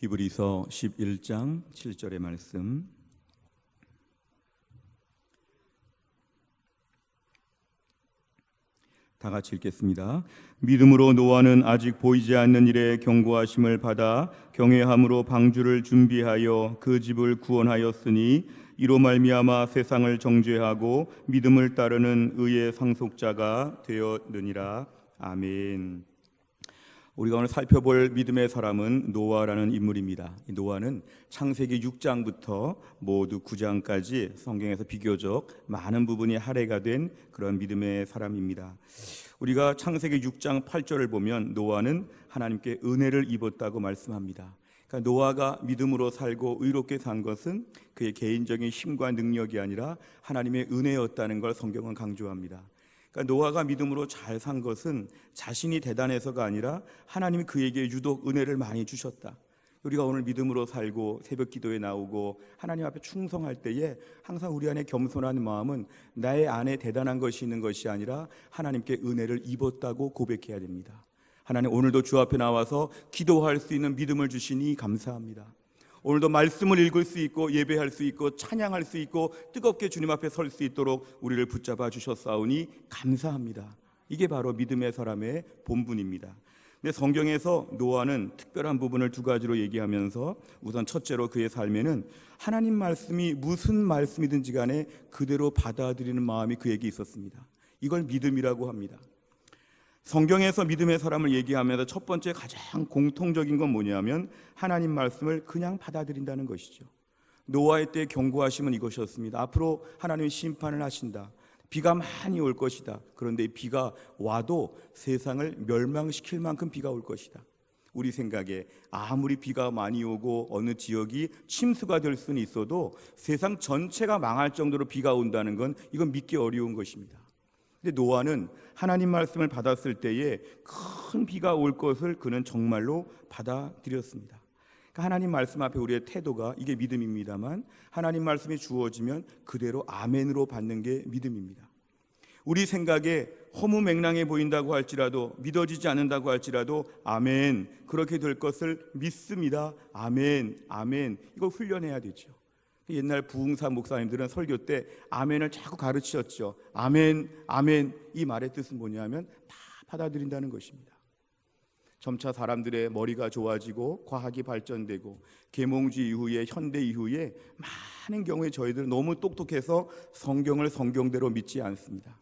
히브리서 11장 7절의 말씀, 다 같이 읽겠습니다. 믿음으로 노아는 아직 보이지 않는 일에 경고하심을 받아 경외함으로 방주를 준비하여 그 집을 구원하였으니 이로 말미암아 세상을 정죄하고 믿음을 따르는 의의 상속자가 되었느니라. 아멘. 우리가 오늘 살펴볼 믿음의 사람은 노아라는 인물입니다. 노아는 창세기 6장부터 모두 9장까지 성경에서 비교적 많은 부분이 할애가 된 그런 믿음의 사람입니다. 우리가 창세기 6장 8절을 보면 노아는 하나님께 은혜를 입었다고 말씀합니다. 그러니까 노아가 믿음으로 살고 의롭게 산 것은 그의 개인적인 힘과 능력이 아니라 하나님의 은혜였다는 걸 성경은 강조합니다. 그러니까 노아가 믿음으로 잘 산 것은 자신이 대단해서가 아니라 하나님이 그에게 유독 은혜를 많이 주셨다. 우리가 오늘 믿음으로 살고 새벽 기도에 나오고 하나님 앞에 충성할 때에 항상 우리 안에 겸손한 마음은 나의 안에 대단한 것이 있는 것이 아니라 하나님께 은혜를 입었다고 고백해야 됩니다. 하나님, 오늘도 주 앞에 나와서 기도할 수 있는 믿음을 주시니 감사합니다. 오늘도 말씀을 읽을 수 있고 예배할 수 있고 찬양할 수 있고 뜨겁게 주님 앞에 설 수 있도록 우리를 붙잡아 주셨사오니 감사합니다. 이게 바로 믿음의 사람의 본분입니다. 근데 성경에서 노아는 특별한 부분을 두 가지로 얘기하면서 우선 첫째로 그의 삶에는 하나님 말씀이 무슨 말씀이든지 간에 그대로 받아들이는 마음이 그에게 있었습니다. 이걸 믿음이라고 합니다. 성경에서 믿음의 사람을 얘기하면서 첫 번째 가장 공통적인 건 뭐냐면 하나님 말씀을 그냥 받아들인다는 것이죠. 노아의 때 경고하심은 이것이었습니다. 앞으로 하나님이 심판을 하신다. 비가 많이 올 것이다. 그런데 비가 와도 세상을 멸망시킬 만큼 비가 올 것이다. 우리 생각에 아무리 비가 많이 오고 어느 지역이 침수가 될 수는 있어도 세상 전체가 망할 정도로 비가 온다는 건 이건 믿기 어려운 것입니다. 근데 노아는 하나님 말씀을 받았을 때에 큰 비가 올 것을 그는 정말로 받아들였습니다. 그러니까 하나님 말씀 앞에 우리의 태도가 이게 믿음입니다만 하나님 말씀이 주어지면 그대로 아멘으로 받는 게 믿음입니다. 우리 생각에 허무맹랑해 보인다고 할지라도 믿어지지 않는다고 할지라도 아멘, 그렇게 될 것을 믿습니다. 아멘, 아멘. 이걸 훈련해야 되죠. 옛날 부흥사 목사님들은 설교 때 아멘을 자꾸 가르치셨죠. 아멘, 아멘. 이 말의 뜻은 뭐냐면 다 받아들인다는 것입니다. 점차 사람들의 머리가 좋아지고 과학이 발전되고 계몽주의 이후에 현대 이후에 많은 경우에 저희들은 너무 똑똑해서 성경을 성경대로 믿지 않습니다.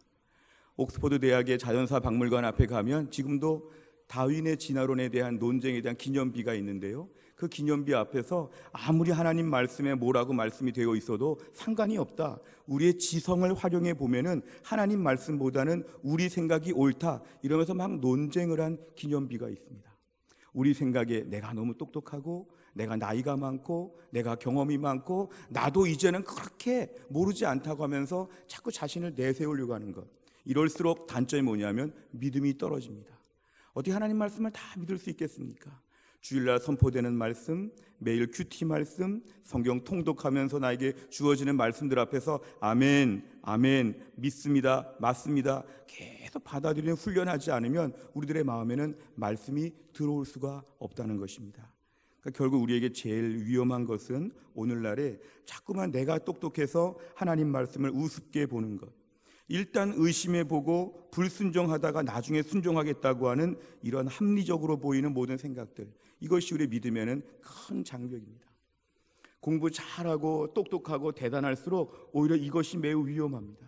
옥스퍼드 대학의 자연사 박물관 앞에 가면 지금도 다윈의 진화론에 대한 논쟁에 대한 기념비가 있는데요. 그 기념비 앞에서 아무리 하나님 말씀에 뭐라고 말씀이 되어 있어도 상관이 없다. 우리의 지성을 활용해 보면은 하나님 말씀보다는 우리 생각이 옳다. 이러면서 막 논쟁을 한 기념비가 있습니다. 우리 생각에 내가 너무 똑똑하고 내가 나이가 많고 내가 경험이 많고 나도 이제는 그렇게 모르지 않다고 하면서 자꾸 자신을 내세우려고 하는 것. 이럴수록 단점이 뭐냐면 믿음이 떨어집니다. 어떻게 하나님 말씀을 다 믿을 수 있겠습니까? 주일날 선포되는 말씀, 매일 큐티 말씀, 성경 통독하면서 나에게 주어지는 말씀들 앞에서 아멘, 아멘, 믿습니다, 맞습니다 계속 받아들이는 훈련하지 않으면 우리들의 마음에는 말씀이 들어올 수가 없다는 것입니다. 그러니까 결국 우리에게 제일 위험한 것은 오늘날에 자꾸만 내가 똑똑해서 하나님 말씀을 우습게 보는 것, 일단 의심해보고 불순종하다가 나중에 순종하겠다고 하는 이런 합리적으로 보이는 모든 생각들, 이것이 우리 믿음에는 큰 장벽입니다. 공부 잘하고 똑똑하고 대단할수록 오히려 이것이 매우 위험합니다.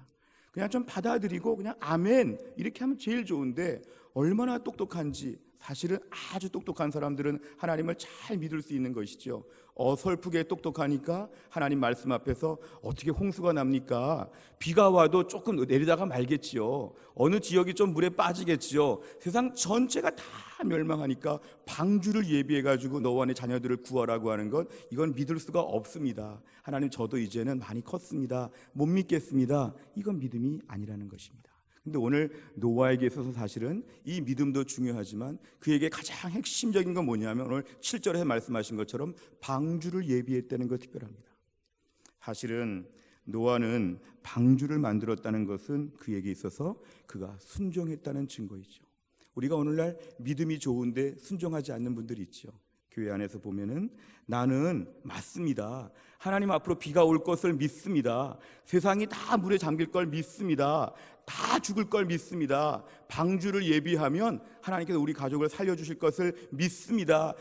그냥 좀 받아들이고 그냥 아멘 이렇게 하면 제일 좋은데 얼마나 똑똑한지, 사실은 아주 똑똑한 사람들은 하나님을 잘 믿을 수 있는 것이죠. 어설프게 똑똑하니까 하나님 말씀 앞에서 어떻게 홍수가 납니까? 비가 와도 조금 내리다가 말겠지요. 어느 지역이 좀 물에 빠지겠지요. 세상 전체가 다 멸망하니까 방주를 예비해가지고 너와 내 자녀들을 구하라고 하는 것, 이건 믿을 수가 없습니다. 하나님, 저도 이제는 많이 컸습니다. 못 믿겠습니다. 이건 믿음이 아니라는 것입니다. 근데 오늘 노아에게 있어서 사실은 이 믿음도 중요하지만 그에게 가장 핵심적인 건 뭐냐면 오늘 7절에 말씀하신 것처럼 방주를 예비했다는 것 특별합니다. 사실은 노아는 방주를 만들었다는 것은 그에게 있어서 그가 순종했다는 증거이죠. 우리가 오늘날 믿음이 좋은데 순종하지 않는 분들이 있죠. 교회 안에서 보면은 나는 맞습니다. 하나님 앞으로 비가 올 것을 믿습니다. 세상이 다 물에 잠길 걸 믿습니다. 다 죽을 걸 믿습니다. 방주를 예비하면 하나님께서 우리 가족을 살려주실 것을 믿습니다.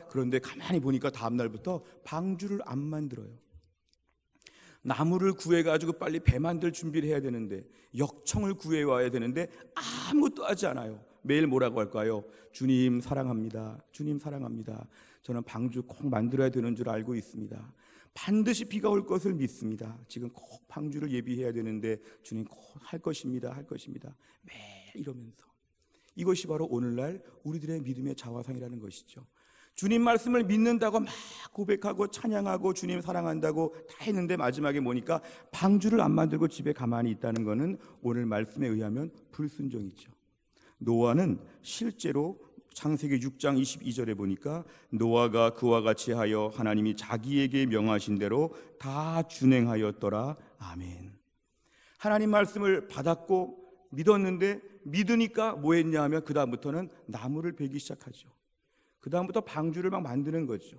그런데 가만히 보니까 다음 날부터 방주를 안 만들어요. 나무를 구해가지고 빨리 배 만들 준비를 해야 되는데, 역청을 구해와야 되는데 아무것도 하지 않아요. 매일 뭐라고 할까요? 주님 사랑합니다. 주님 사랑합니다. 저는 방주 꼭 만들어야 되는 줄 알고 있습니다. 반드시 비가 올 것을 믿습니다. 지금 꼭 방주를 예비해야 되는데 주님 꼭 할 것입니다. 매일 이러면서. 이것이 바로 오늘날 우리들의 믿음의 자화상이라는 것이죠. 주님 말씀을 믿는다고 막 고백하고 찬양하고 주님 사랑한다고 다 했는데 마지막에 보니까 방주를 안 만들고 집에 가만히 있다는 것은 오늘 말씀에 의하면 불순종이죠. 노아는 실제로 창세기 6장 22절에 보니까 노아가 그와 같이 하여 하나님이 자기에게 명하신 대로 다 준행하였더라. 아멘. 하나님 말씀을 받았고 믿었는데, 믿으니까 뭐 했냐 하면 그 다음부터는 나무를 베기 시작하죠. 그 다음부터 방주를 막 만드는 거죠.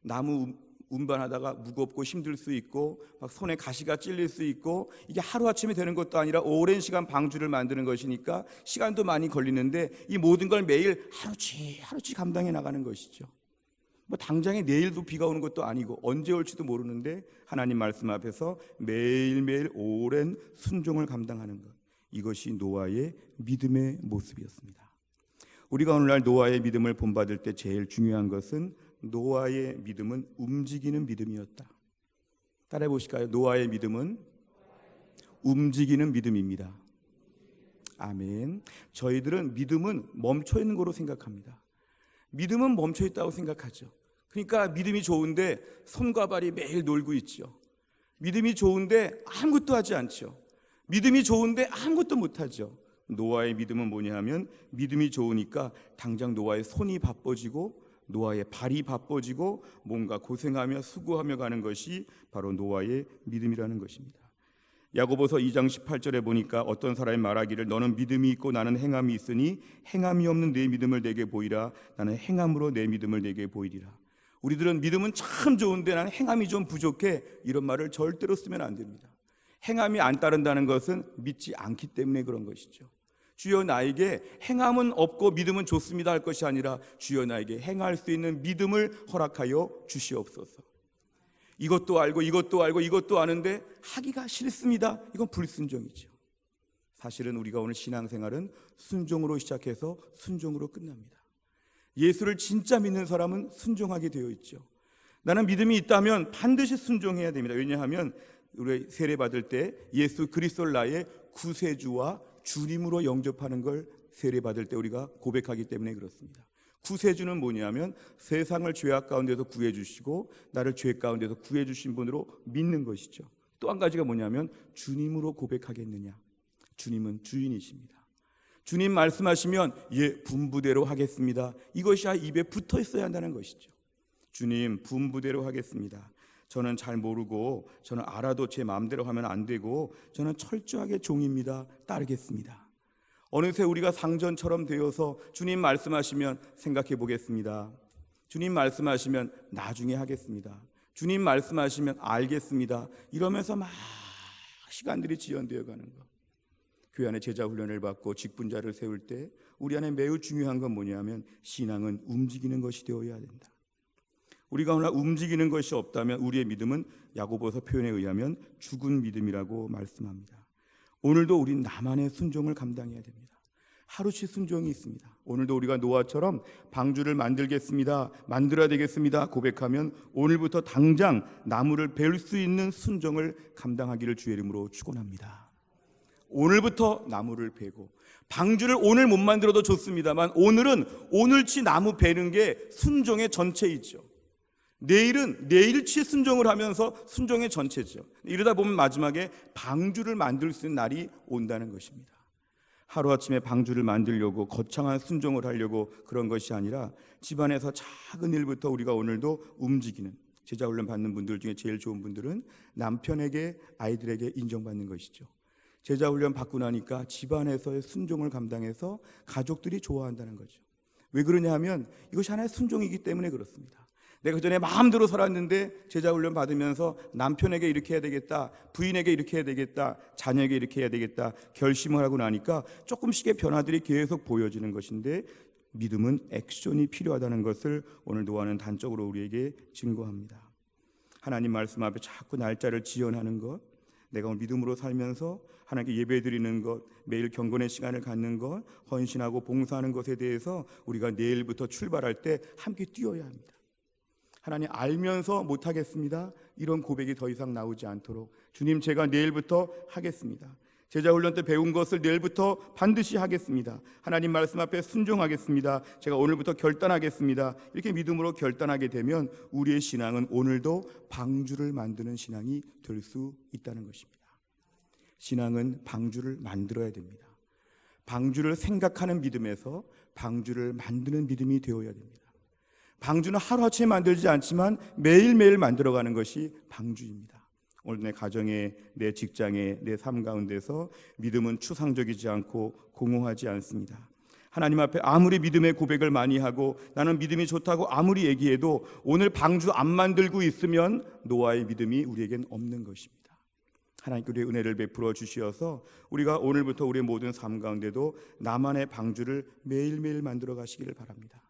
나무 운반하다가 무겁고 힘들 수 있고 막 손에 가시가 찔릴 수 있고, 이게 하루아침에 되는 것도 아니라 오랜 시간 방주를 만드는 것이니까 시간도 많이 걸리는데 이 모든 걸 매일 하루치 감당해 나가는 것이죠. 뭐 당장에 내일도 비가 오는 것도 아니고 언제 올지도 모르는데 하나님 말씀 앞에서 매일매일 오랜 순종을 감당하는 것, 이것이 노아의 믿음의 모습이었습니다. 우리가 오늘날 노아의 믿음을 본받을 때 제일 중요한 것은 노아의 믿음은 움직이는 믿음이었다. 따라해 보실까요? 노아의 믿음은 움직이는 믿음입니다. 아멘. 저희들은 믿음은 멈춰 있는 거로 생각합니다. 믿음은 멈춰 있다고 생각하죠. 그러니까 믿음이 좋은데 손과 발이 매일 놀고 있죠. 믿음이 좋은데 아무것도 하지 않죠. 믿음이 좋은데 아무것도 못하죠. 노아의 믿음은 뭐냐 하면, 믿음이 좋으니까 당장 노아의 손이 바빠지고 노아의 발이 바빠지고 뭔가 고생하며 수고하며 가는 것이 바로 노아의 믿음이라는 것입니다. 야고보서 2장 18절에 보니까 어떤 사람이 말하기를 너는 믿음이 있고 나는 행함이 있으니 행함이 없는 내 믿음을 내게 보이라. 나는 행함으로 내 믿음을 내게 보이리라. 우리들은 믿음은 참 좋은데 나는 행함이 좀 부족해, 이런 말을 절대로 쓰면 안 됩니다. 행함이 안 따른다는 것은 믿지 않기 때문에 그런 것이죠. 주여 나에게 행함은 없고 믿음은 좋습니다 할 것이 아니라 주여 나에게 행할 수 있는 믿음을 허락하여 주시옵소서. 이것도 알고 이것도 아는데 하기가 싫습니다. 이건 불순종이죠. 사실은 우리가 오늘 신앙생활은 순종으로 시작해서 순종으로 끝납니다. 예수를 진짜 믿는 사람은 순종하게 되어 있죠. 나는 믿음이 있다면 반드시 순종해야 됩니다. 왜냐하면 우리 세례 받을 때 예수 그리스도를 나의 구세주와 주님으로 영접하는 걸 세례 받을 때 우리가 고백하기 때문에 그렇습니다. 구세주는 뭐냐면 세상을 죄악 가운데서 구해주시고 나를 죄 가운데서 구해주신 분으로 믿는 것이죠. 또 한 가지가 뭐냐면 주님으로 고백하겠느냐. 주님은 주인이십니다. 주님 말씀하시면 예, 분부대로 하겠습니다. 이것이 입에 붙어 있어야 한다는 것이죠. 주님 분부대로 하겠습니다. 저는 잘 모르고 저는 알아도 제 마음대로 하면 안 되고 저는 철저하게 종입니다. 따르겠습니다. 어느새 우리가 상전처럼 되어서 주님 말씀하시면 생각해 보겠습니다. 주님 말씀하시면 나중에 하겠습니다. 주님 말씀하시면 알겠습니다. 이러면서 막 시간들이 지연되어 가는 것. 교회 안에 제자 훈련을 받고 직분자를 세울 때 우리 안에 매우 중요한 건 뭐냐면 신앙은 움직이는 것이 되어야 된다. 우리가 오늘 움직이는 것이 없다면 우리의 믿음은 야고보서 표현에 의하면 죽은 믿음이라고 말씀합니다. 오늘도 우린 나만의 순종을 감당해야 됩니다. 하루치 순종이 있습니다. 오늘도 우리가 노아처럼 방주를 만들어야 되겠습니다 고백하면 오늘부터 당장 나무를 베울 수 있는 순종을 감당하기를 주의 이름으로 축원합니다. 오늘부터 나무를 베고, 방주를 오늘 못 만들어도 좋습니다만 오늘은 오늘치 나무 베는 게 순종의 전체이죠. 내일은 내일치 순종을 하면서 순종의 전체죠. 이러다 보면 마지막에 방주를 만들 수 있는 날이 온다는 것입니다. 하루아침에 방주를 만들려고 거창한 순종을 하려고 그런 것이 아니라 집안에서 작은 일부터 우리가 오늘도 움직이는, 제자훈련 받는 분들 중에 제일 좋은 분들은 남편에게 아이들에게 인정받는 것이죠. 제자훈련 받고 나니까 집안에서의 순종을 감당해서 가족들이 좋아한다는 거죠. 왜 그러냐 하면 이것이 하나의 순종이기 때문에 그렇습니다. 내가 그전에 마음대로 살았는데 제자훈련 받으면서 남편에게 이렇게 해야 되겠다, 부인에게 이렇게 해야 되겠다, 자녀에게 이렇게 해야 되겠다 결심을 하고 나니까 조금씩의 변화들이 계속 보여지는 것인데, 믿음은 액션이 필요하다는 것을 오늘 노아는 단적으로 우리에게 증거합니다. 하나님 말씀 앞에 자꾸 날짜를 지연하는 것, 내가 오늘 믿음으로 살면서 하나님께 예배드리는 것, 매일 경건의 시간을 갖는 것, 헌신하고 봉사하는 것에 대해서 우리가 내일부터 출발할 때 함께 뛰어야 합니다. 하나님 알면서 못하겠습니다, 이런 고백이 더 이상 나오지 않도록, 주님 제가 내일부터 하겠습니다, 제자훈련 때 배운 것을 내일부터 반드시 하겠습니다, 하나님 말씀 앞에 순종하겠습니다, 제가 오늘부터 결단하겠습니다, 이렇게 믿음으로 결단하게 되면 우리의 신앙은 오늘도 방주를 만드는 신앙이 될 수 있다는 것입니다. 신앙은 방주를 만들어야 됩니다. 방주를 생각하는 믿음에서 방주를 만드는 믿음이 되어야 됩니다. 방주는 하루아침에 만들지 않지만 매일매일 만들어가는 것이 방주입니다. 오늘 내 가정에, 내 직장에, 내 삶 가운데서 믿음은 추상적이지 않고 공허하지 않습니다. 하나님 앞에 아무리 믿음의 고백을 많이 하고 나는 믿음이 좋다고 아무리 얘기해도 오늘 방주 안 만들고 있으면 노아의 믿음이 우리에겐 없는 것입니다. 하나님께 우리의 은혜를 베풀어 주시어서 우리가 오늘부터 우리의 모든 삶 가운데도 나만의 방주를 매일매일 만들어 가시기를 바랍니다.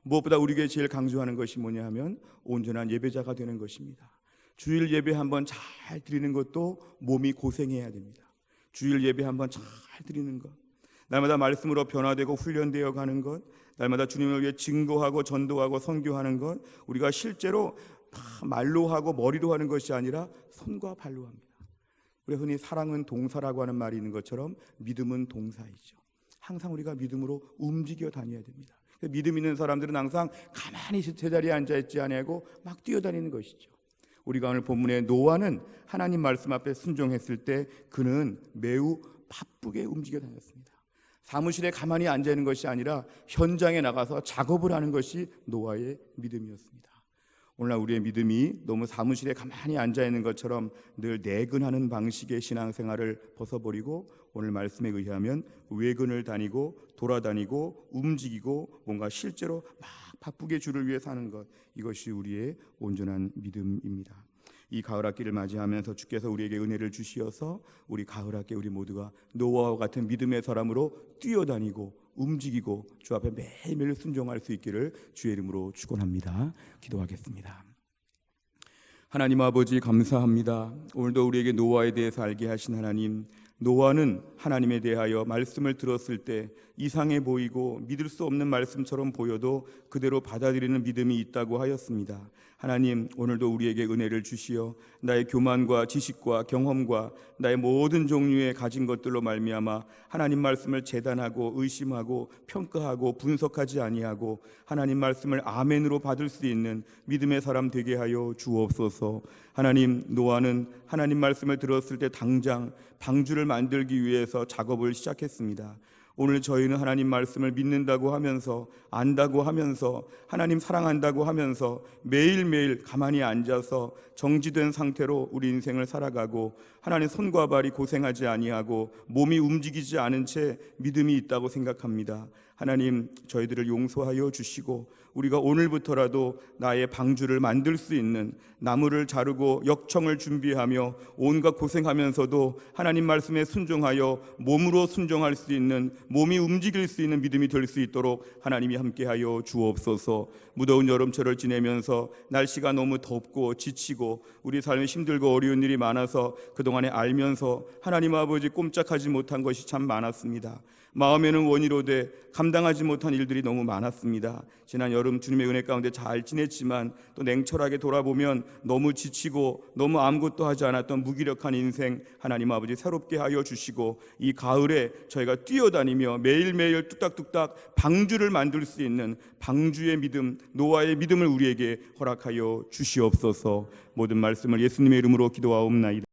무엇보다 우리에게 제일 강조하는 것이 뭐냐 하면 온전한 예배자가 되는 것입니다. 주일 예배 한번 잘 드리는 것도 몸이 고생해야 됩니다. 주일 예배 한번 잘 드리는 것, 날마다 말씀으로 변화되고 훈련되어 가는 것, 날마다 주님을 위해 증거하고 전도하고 선교하는 것, 우리가 실제로 말로 하고 머리로 하는 것이 아니라 손과 발로 합니다. 우리가 흔히 사랑은 동사라고 하는 말이 있는 것처럼 믿음은 동사이죠. 항상 우리가 믿음으로 움직여 다녀야 됩니다. 믿음 있는 사람들은 항상 가만히 제자리에 앉아있지 아니하고 막 뛰어다니는 것이죠. 우리가 오늘 본문의 노아는 하나님 말씀 앞에 순종했을 때 그는 매우 바쁘게 움직여 다녔습니다. 사무실에 가만히 앉아있는 것이 아니라 현장에 나가서 작업을 하는 것이 노아의 믿음이었습니다. 오늘날 우리의 믿음이 너무 사무실에 가만히 앉아있는 것처럼 늘 내근하는 방식의 신앙생활을 벗어버리고 오늘 말씀에 의하면 외근을 다니고 돌아다니고 움직이고 뭔가 실제로 막 바쁘게 주를 위해 사는 것, 이것이 우리의 온전한 믿음입니다. 이 가을 학기를 맞이하면서 주께서 우리에게 은혜를 주시어서 우리 가을 학기 우리 모두가 노아와 같은 믿음의 사람으로 뛰어다니고 움직이고 주 앞에 매일매일 순종할 수 있기를 주의 이름으로 축원합니다. 기도하겠습니다. 하나님 아버지 감사합니다. 오늘도 우리에게 노아에 대해서 알게 하신 하나님, 노아는 하나님에 대하여 말씀을 들었을 때 이상해 보이고 믿을 수 없는 말씀처럼 보여도 그대로 받아들이는 믿음이 있다고 하였습니다. 하나님, 오늘도 우리에게 은혜를 주시어 나의 교만과 지식과 경험과 나의 모든 종류의 가진 것들로 말미암아 하나님 말씀을 재단하고 의심하고 평가하고 분석하지 아니하고 하나님 말씀을 아멘으로 받을 수 있는 믿음의 사람 되게 하여 주옵소서. 하나님, 노아는 하나님 말씀을 들었을 때 당장 방주를 만들기 위해서 작업을 시작했습니다. 오늘 저희는 하나님 말씀을 믿는다고 하면서, 안다고 하면서, 하나님 사랑한다고 하면서 매일매일 가만히 앉아서 정지된 상태로 우리 인생을 살아가고 하나님 손과 발이 고생하지 아니하고 몸이 움직이지 않은 채 믿음이 있다고 생각합니다. 하나님, 저희들을 용서하여 주시고 우리가 오늘부터라도 나의 방주를 만들 수 있는, 나무를 자르고 역청을 준비하며 온갖 고생하면서도 하나님 말씀에 순종하여 몸으로 순종할 수 있는, 몸이 움직일 수 있는 믿음이 될 수 있도록 하나님이 함께하여 주옵소서. 무더운 여름철을 지내면서 날씨가 너무 덥고 지치고 우리 삶에 힘들고 어려운 일이 많아서 그동안에 알면서 하나님 아버지 꼼짝하지 못한 것이 참 많았습니다. 마음에는 원이로되 감당하지 못한 일들이 너무 많았습니다. 지난 여름 주님의 은혜 가운데 잘 지냈지만 또 냉철하게 돌아보면 너무 지치고 너무 아무것도 하지 않았던 무기력한 인생 하나님 아버지 새롭게 하여 주시고 이 가을에 저희가 뛰어다니며 매일매일 뚝딱뚝딱 방주를 만들 수 있는 방주의 믿음, 노아의 믿음을 우리에게 허락하여 주시옵소서. 모든 말씀을 예수님의 이름으로 기도하옵나이다.